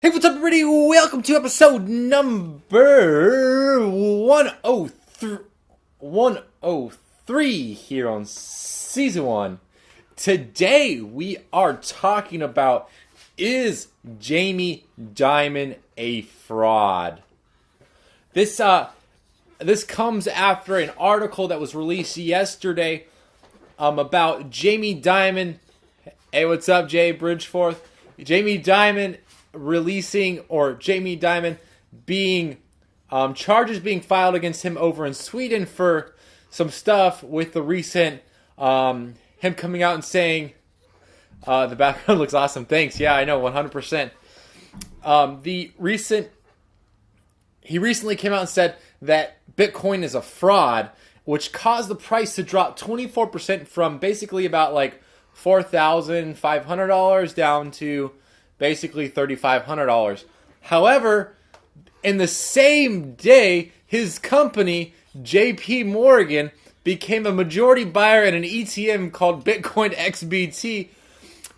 Hey, what's up, everybody? Welcome to episode number 103 here on season 1. Today, we are talking about, is Jamie Dimon a fraud? This comes after an article that was released yesterday about Jamie Dimon. Hey, what's up, Jay Bridgeforth? Jamie Dimon Jamie Dimon being charges being filed against him over in Sweden for some stuff with the recent him coming out and saying the background looks awesome. Thanks. Yeah, I know, 100%. He recently came out and said that Bitcoin is a fraud, which caused the price to drop 24% from basically about like $4,500 down to basically $3,500. However, in the same day, his company, JP Morgan, became a majority buyer in an ETn called Bitcoin XBT.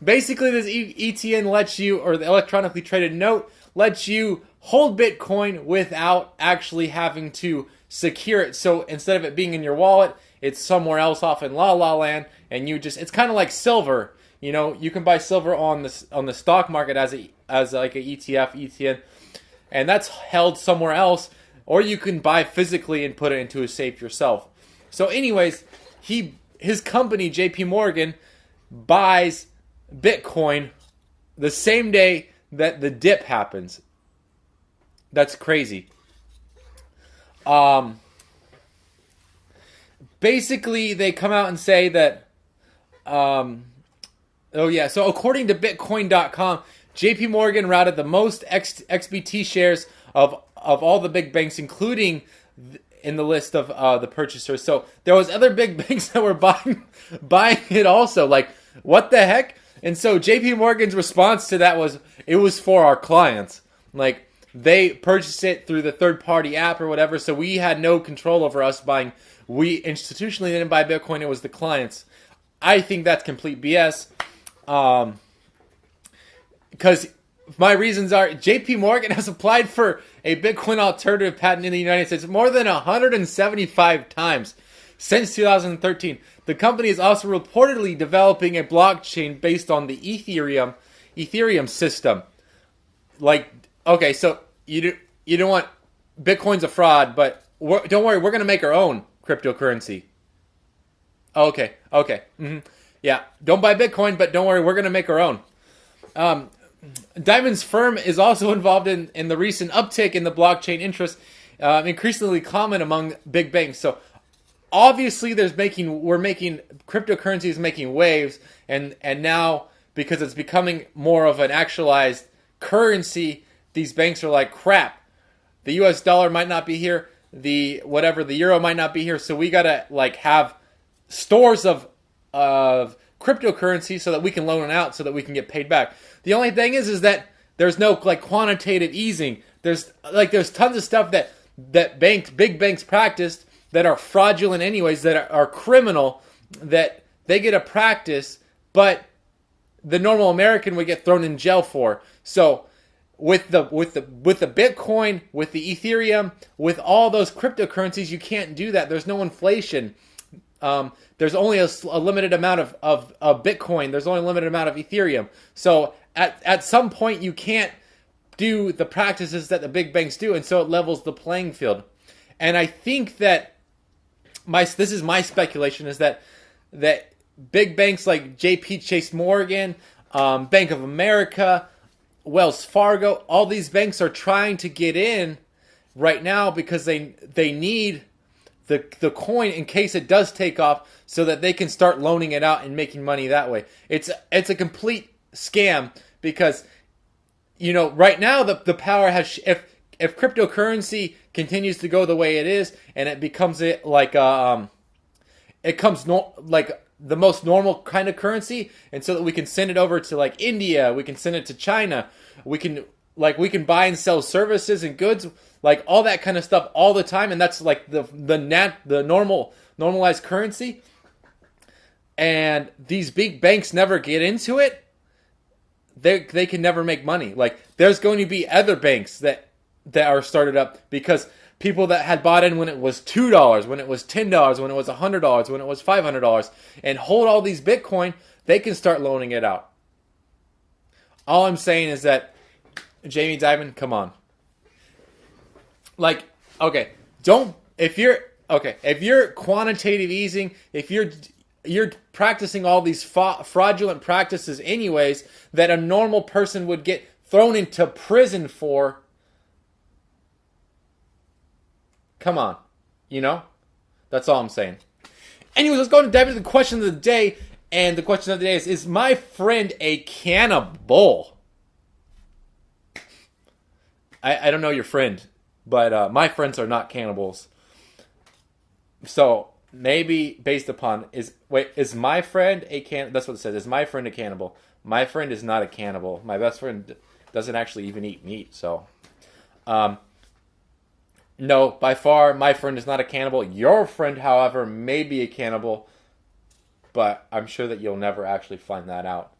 Basically, this ETN lets you, or the electronically traded note, lets you hold Bitcoin without actually having to secure it. So instead of it being in your wallet, it's somewhere else off in La La Land, and it's kind of like silver. You know, you can buy silver on the stock market as like a ETF, ETN, and that's held somewhere else, or you can buy physically and put it into a safe yourself. So anyways, his company, JP Morgan, buys Bitcoin the same day that the dip happens. That's crazy. Basically, they come out and say that so according to Bitcoin.com, JP Morgan routed the most XBT shares of all the big banks, including in the list of the purchasers. So there was other big banks that were buying it also. Like, what the heck? And so JP Morgan's response to that was, it was for our clients. Like, they purchased it through the third-party app or whatever, so we had no control over us buying. We institutionally didn't buy Bitcoin, it was the clients. I think that's complete BS. Because my reasons are, JP Morgan has applied for a Bitcoin alternative patent in the United States more than 175 times since 2013. The company is also reportedly developing a blockchain based on the Ethereum system. Like, okay, so you don't want Bitcoin's a fraud, but don't worry, we're going to make our own cryptocurrency. Okay. Mm-hmm. Yeah, don't buy Bitcoin, but don't worry, we're going to make our own. Dimon's firm is also involved in the recent uptick in the blockchain interest, increasingly common among big banks. So obviously, cryptocurrency is making waves, and now because it's becoming more of an actualized currency, these banks are like, crap, the US dollar might not be here, the euro might not be here, so we gotta like have stores of cryptocurrency so that we can loan it out so that we can get paid back. The only thing is that there's no like quantitative easing. There's tons of stuff that big banks practiced that are fraudulent anyways, that are criminal, that they get a practice, but the normal American would get thrown in jail for. So with the Bitcoin, with the Ethereum, with all those cryptocurrencies, you can't do that. There's no inflation. There's only a limited amount of Bitcoin. There's only a limited amount of Ethereum. So at some point, you can't do the practices that the big banks do, and so it levels the playing field. And I think that this is my speculation, is that big banks like JP Chase Morgan, Bank of America, Wells Fargo, all these banks are trying to get in right now because they need the coin in case it does take off, so that they can start loaning it out and making money that way. It's a complete scam because, you know, right now the power has, if cryptocurrency continues to go the way it is and it becomes like the most normal kind of currency, and so that we can send it over to like India, we can send it to China, we can buy and sell services and goods, like all that kind of stuff all the time, and that's like the normalized currency. And these big banks never get into it. they can never make money. Like, there's going to be other banks that are started up because people that had bought in when it was $2, when it was $10, when it was $100, when it was $500, and hold all these Bitcoin, they can start loaning it out. All I'm saying is that, Jamie Dimon, come on. Like, okay, if you're quantitative easing, if you're practicing all these fraudulent practices anyways that a normal person would get thrown into prison for, come on, that's all I'm saying. Anyways, let's go and dive into the question of the day. And the question of the day is my friend a cannibal? I don't know your friend, but my friends are not cannibals. So maybe based upon is my friend a cannibal? That's what it says. Is my friend a cannibal? My friend is not a cannibal. My best friend doesn't actually even eat meat. So, no, by far, my friend is not a cannibal. Your friend, however, may be a cannibal, but I'm sure that you'll never actually find that out.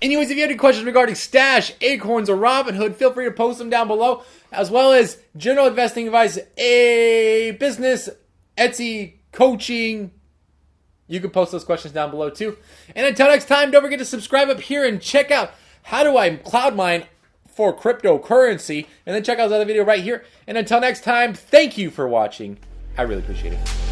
Anyways, if you have any questions regarding Stash, Acorns, or Robinhood, feel free to post them down below, as well as general investing advice, a business, Etsy, coaching. You can post those questions down below too. And until next time, don't forget to subscribe up here and check out how do I cloud mine for cryptocurrency. And then check out this other video right here. And until next time, thank you for watching. I really appreciate it.